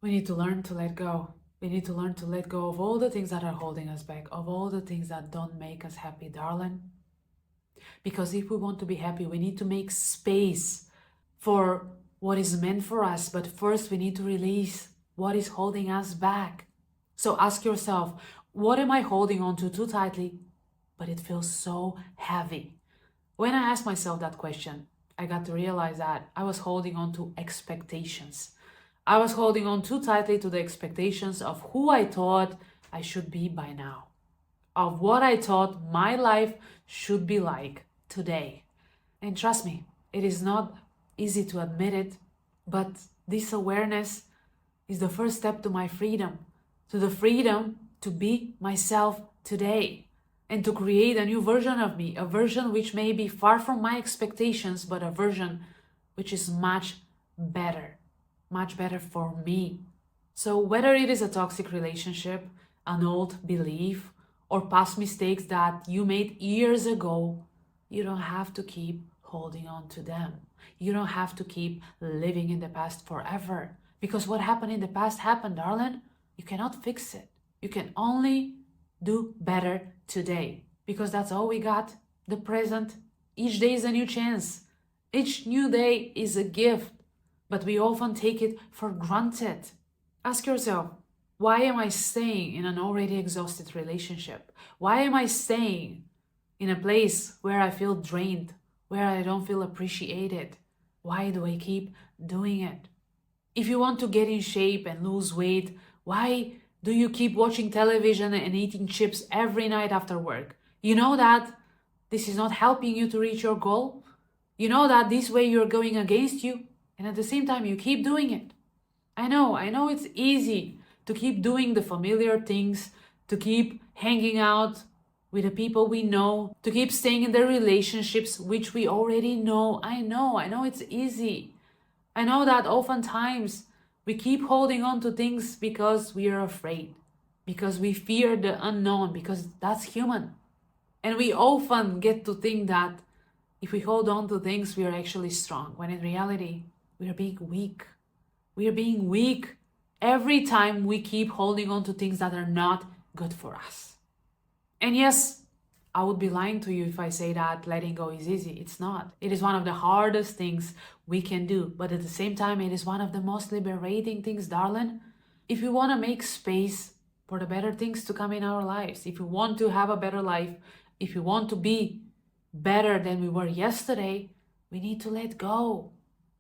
We need to learn to let go. We need to learn to let go of all the things that are holding us back, of all the things that don't make us happy, darling. Because if we want to be happy, we need to make space for what is meant for us. But first, we need to release what is holding us back. So ask yourself, what am I holding on to too tightly, but it feels so heavy? When I asked myself that question, I got to realize that I was holding on to expectations. I was holding on too tightly to the expectations of who I thought I should be by now, of what I thought my life should be like today. And trust me, it is not easy to admit it, but this awareness is the first step to my freedom, to the freedom to be myself today and to create a new version of me, a version which may be far from my expectations, but a version which is much better for me. So whether it is a toxic relationship, an old belief, or past mistakes that you made years ago, you don't have to keep holding on to them. You don't have to keep living in the past forever. Because what happened in the past happened, darling. You cannot fix it. You can only do better today. Because that's all we got. The present. Each day is a new chance. Each new day is a gift. But we often take it for granted. Ask yourself, why am I staying in an already exhausted relationship? Why am I staying in a place where I feel drained, where I don't feel appreciated? Why do I keep doing it? If you want to get in shape and lose weight, why do you keep watching television and eating chips every night after work? You know that this is not helping you to reach your goal. You know that this way you're going against you, and at the same time you keep doing it. I know it's easy to keep doing the familiar things, to keep hanging out with the people we know, to keep staying in the relationships which we already know. I know it's easy. I know that oftentimes we keep holding on to things because we are afraid, because we fear the unknown, because that's human. And we often get to think that if we hold on to things, we are actually strong, when in reality, we are being weak. We are being weak every time we keep holding on to things that are not good for us. And yes, I would be lying to you if I say that letting go is easy. It's not. It is one of the hardest things we can do. But at the same time, it is one of the most liberating things, darling. If we want to make space for the better things to come in our lives, if we want to have a better life, if we want to be better than we were yesterday, we need to let go.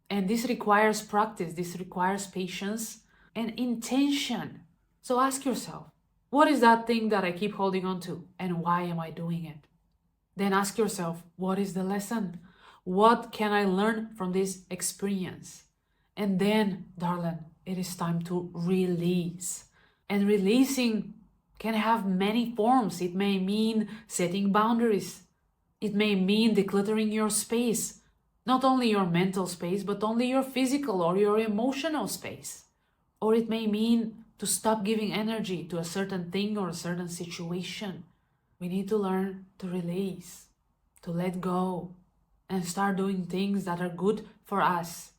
And this requires practice, this requires patience and intention. So ask yourself, what is that thing that I keep holding on to and why am I doing it? Then ask yourself, what is the lesson? What can I learn from this experience? And then, darling, it is time to release. And releasing can have many forms. It may mean setting boundaries. It may mean decluttering your space. Not only your mental space, but only your physical or your emotional space. Or it may mean to stop giving energy to a certain thing or a certain situation. We need to learn to release, to let go, and start doing things that are good for us.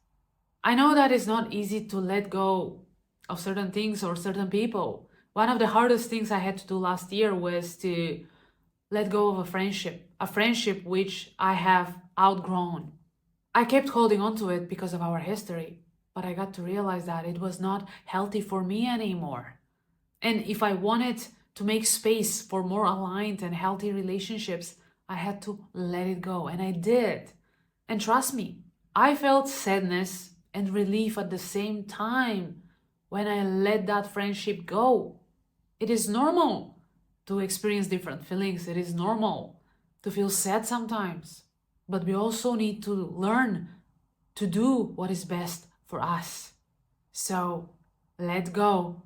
I know that it's not easy to let go of certain things or certain people. One of the hardest things I had to do last year was to let go of a friendship which I have outgrown. I kept holding on to it because of our history, but I got to realize that it was not healthy for me anymore. And if I wanted to make space for more aligned and healthy relationships, I had to let it go, and I did. And trust me, I felt sadness and relief at the same time when I let that friendship go. It is normal to experience different feelings. It is normal to feel sad sometimes. But we also need to learn to do what is best for us. So let go,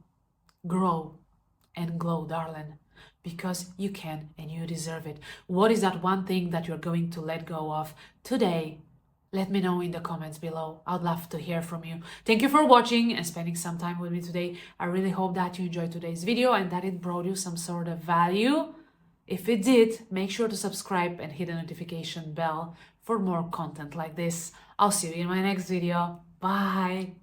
grow, and glow, darling, because you can and you deserve it. What is that one thing that you're going to let go of today? Let me know in the comments below. I'd love to hear from you. Thank you for watching and spending some time with me today. I really hope that you enjoyed today's video and that it brought you some sort of value. If it did, make sure to subscribe and hit the notification bell for more content like this. I'll see you in my next video. Bye!